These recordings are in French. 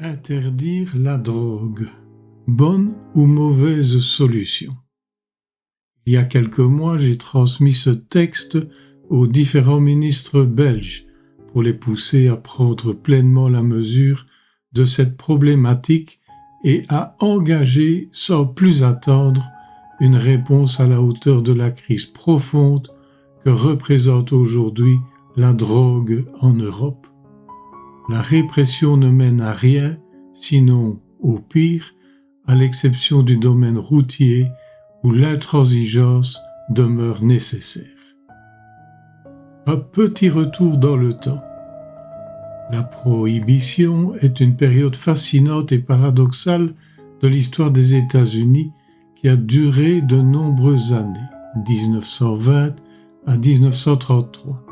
Interdire la drogue. Bonne ou mauvaise solution? Il y a quelques mois, j'ai transmis ce texte aux différents ministres belges pour les pousser à prendre pleinement la mesure de cette problématique et à engager, sans plus attendre, une réponse à la hauteur de la crise profonde que représente aujourd'hui la drogue en Europe. La répression ne mène à rien, sinon au pire, à l'exception du domaine routier où l'intransigeance demeure nécessaire. Un petit retour dans le temps. La prohibition est une période fascinante et paradoxale de l'histoire des États-Unis qui a duré de nombreuses années, 1920 à 1933.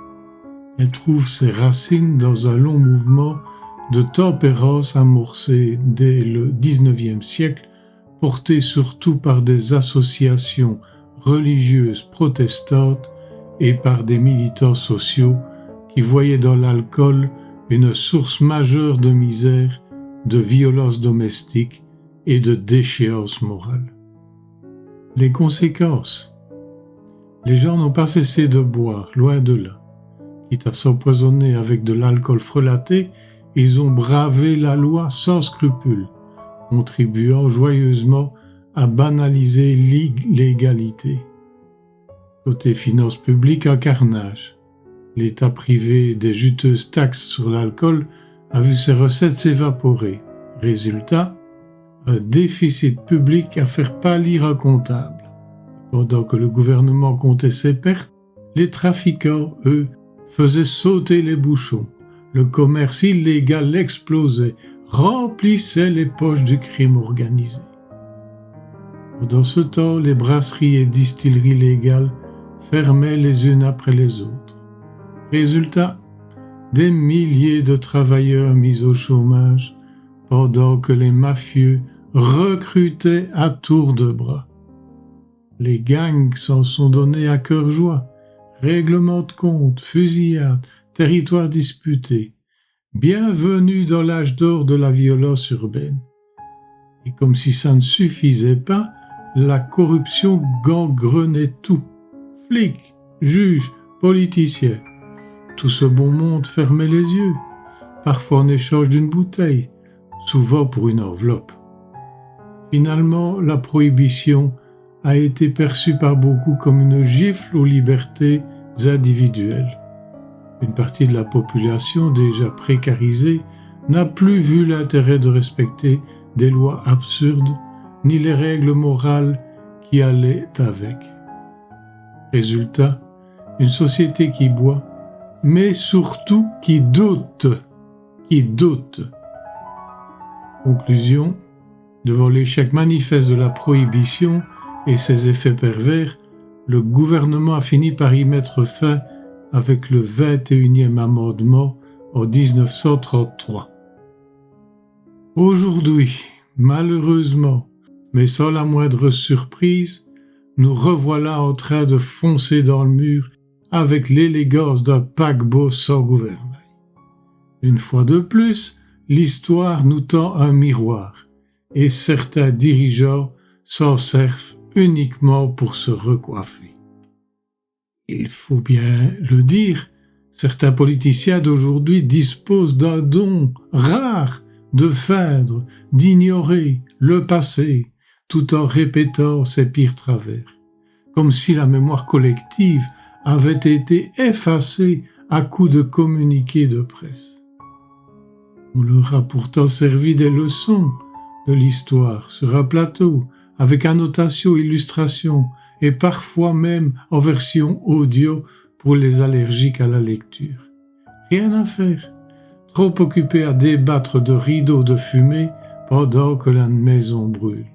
Elle trouve ses racines dans un long mouvement de tempérance amorcé dès le XIXe siècle, porté surtout par des associations religieuses protestantes et par des militants sociaux qui voyaient dans l'alcool une source majeure de misère, de violence domestique et de déchéance morale. Les conséquences. Les gens n'ont pas cessé de boire, loin de là. Quitte à s'empoisonner avec de l'alcool frelaté, ils ont bravé la loi sans scrupule, contribuant joyeusement à banaliser l'illégalité. Côté finances publiques, un carnage. L'État privé des juteuses taxes sur l'alcool a vu ses recettes s'évaporer. Résultat, un déficit public à faire pâlir un comptable. Pendant que le gouvernement comptait ses pertes, les trafiquants, eux, faisaient sauter les bouchons. Le commerce illégal explosait, remplissait les poches du crime organisé. Pendant ce temps, les brasseries et distilleries légales fermaient les unes après les autres. Résultat, des milliers de travailleurs mis au chômage, pendant que les mafieux recrutaient à tour de bras. Les gangs s'en sont donnés à cœur joie. Règlements de compte, fusillades, territoires disputés. Bienvenue dans l'âge d'or de la violence urbaine. Et comme si ça ne suffisait pas, la corruption gangrenait tout. Flics, juges, politiciens. Tout ce bon monde fermait les yeux, parfois en échange d'une bouteille, souvent pour une enveloppe. Finalement, la prohibition a été perçue par beaucoup comme une gifle aux libertés individuelles. Une partie de la population déjà précarisée n'a plus vu l'intérêt de respecter des lois absurdes ni les règles morales qui allaient avec. Résultat, une société qui boit, mais surtout qui doute. Conclusion, devant l'échec manifeste de la prohibition et ses effets pervers, le gouvernement a fini par y mettre fin avec le 21e amendement en 1933. Aujourd'hui, malheureusement, mais sans la moindre surprise, nous revoilà en train de foncer dans le mur avec l'élégance d'un paquebot sans gouvernail. Une fois de plus, l'histoire nous tend un miroir, et certains dirigeants s'en servent uniquement pour se recoiffer. Il faut bien le dire, certains politiciens d'aujourd'hui disposent d'un don rare de feindre, d'ignorer le passé, tout en répétant ses pires travers, comme si la mémoire collective avait été effacée à coups de communiqués de presse. On leur a pourtant servi des leçons de l'histoire sur un plateau, avec annotation, illustration et parfois même en version audio pour les allergiques à la lecture. Rien à faire, trop occupés à débattre de rideaux de fumée pendant que la maison brûle.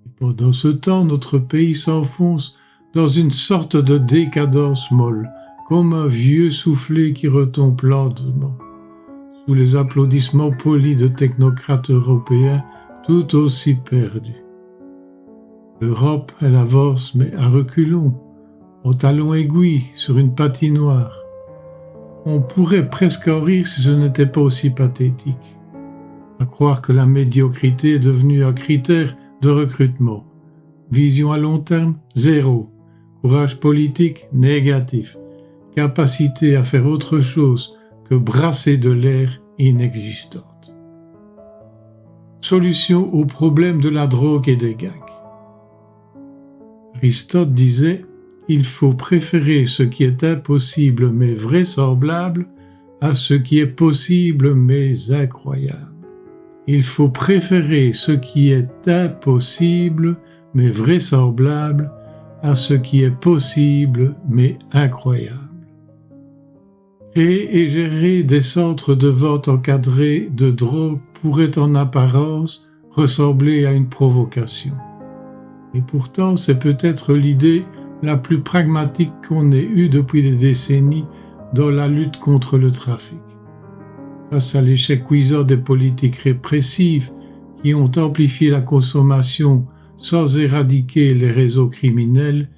Et pendant ce temps, notre pays s'enfonce dans une sorte de décadence molle, comme un vieux soufflet qui retombe lentement, sous les applaudissements polis de technocrates européens tout aussi perdus. L'Europe, elle avance, mais à reculons, en talons aiguilles sur une patinoire. On pourrait presque en rire si ce n'était pas aussi pathétique. À croire que la médiocrité est devenue un critère de recrutement. Vision à long terme, zéro. Courage politique, négatif. Capacité à faire autre chose que brasser de l'air, inexistante. Solution au problème de la drogue et des gangs. Aristote disait « Il faut préférer ce qui est impossible mais vraisemblable à ce qui est possible mais incroyable. Il faut préférer ce qui est impossible mais vraisemblable à ce qui est possible mais incroyable. » Créer et gérer des centres de vente encadrés de drogue pourrait en apparence ressembler à une provocation. Et pourtant, c'est peut-être l'idée la plus pragmatique qu'on ait eue depuis des décennies dans la lutte contre le trafic. Face à l'échec cuisant des politiques répressives qui ont amplifié la consommation sans éradiquer les réseaux criminels,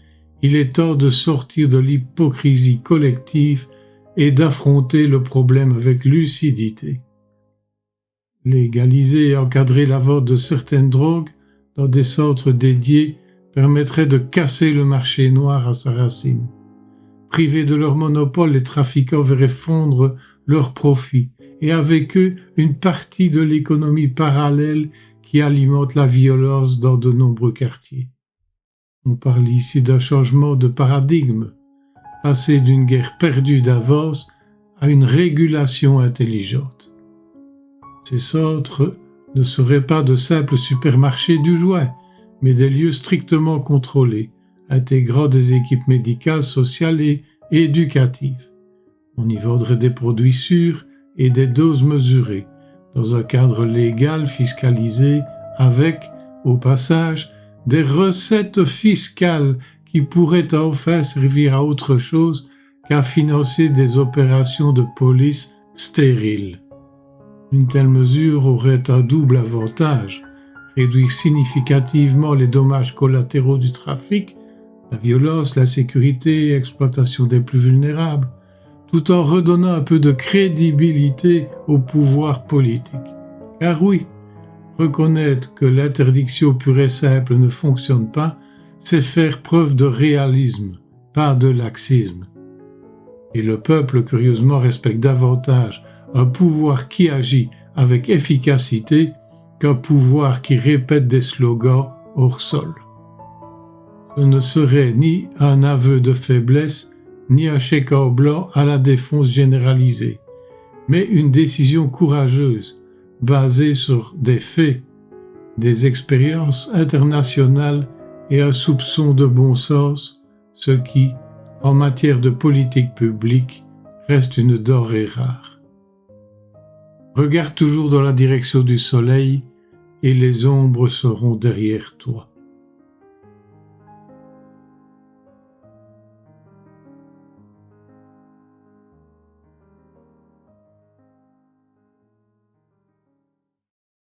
il est temps de sortir de l'hypocrisie collective et d'affronter le problème avec lucidité. Légaliser et encadrer la vente de certaines drogues dans des centres dédiés permettrait de casser le marché noir à sa racine. Privés de leur monopole, les trafiquants verraient fondre leurs profits et avec eux une partie de l'économie parallèle qui alimente la violence dans de nombreux quartiers. On parle ici d'un changement de paradigme, passer d'une guerre perdue d'avance à une régulation intelligente. Ces centres ne seraient pas de simples supermarchés du joint, mais des lieux strictement contrôlés, intégrant des équipes médicales, sociales et éducatives. On y vendrait des produits sûrs et des doses mesurées, dans un cadre légal fiscalisé avec, au passage, des recettes fiscales qui pourraient enfin servir à autre chose qu'à financer des opérations de police stériles. Une telle mesure aurait un double avantage, réduire significativement les dommages collatéraux du trafic, la violence, l'insécurité et l'exploitation des plus vulnérables, tout en redonnant un peu de crédibilité au pouvoir politique. Car oui, reconnaître que l'interdiction pure et simple ne fonctionne pas, c'est faire preuve de réalisme, pas de laxisme. Et le peuple, curieusement, respecte davantage un pouvoir qui agit avec efficacité qu'un pouvoir qui répète des slogans hors sol. Ce ne serait ni un aveu de faiblesse, ni un chèque en blanc à la défonce généralisée, mais une décision courageuse, basée sur des faits, des expériences internationales et un soupçon de bon sens, ce qui, en matière de politique publique, reste une denrée rare. Regarde toujours dans la direction du soleil et les ombres seront derrière toi.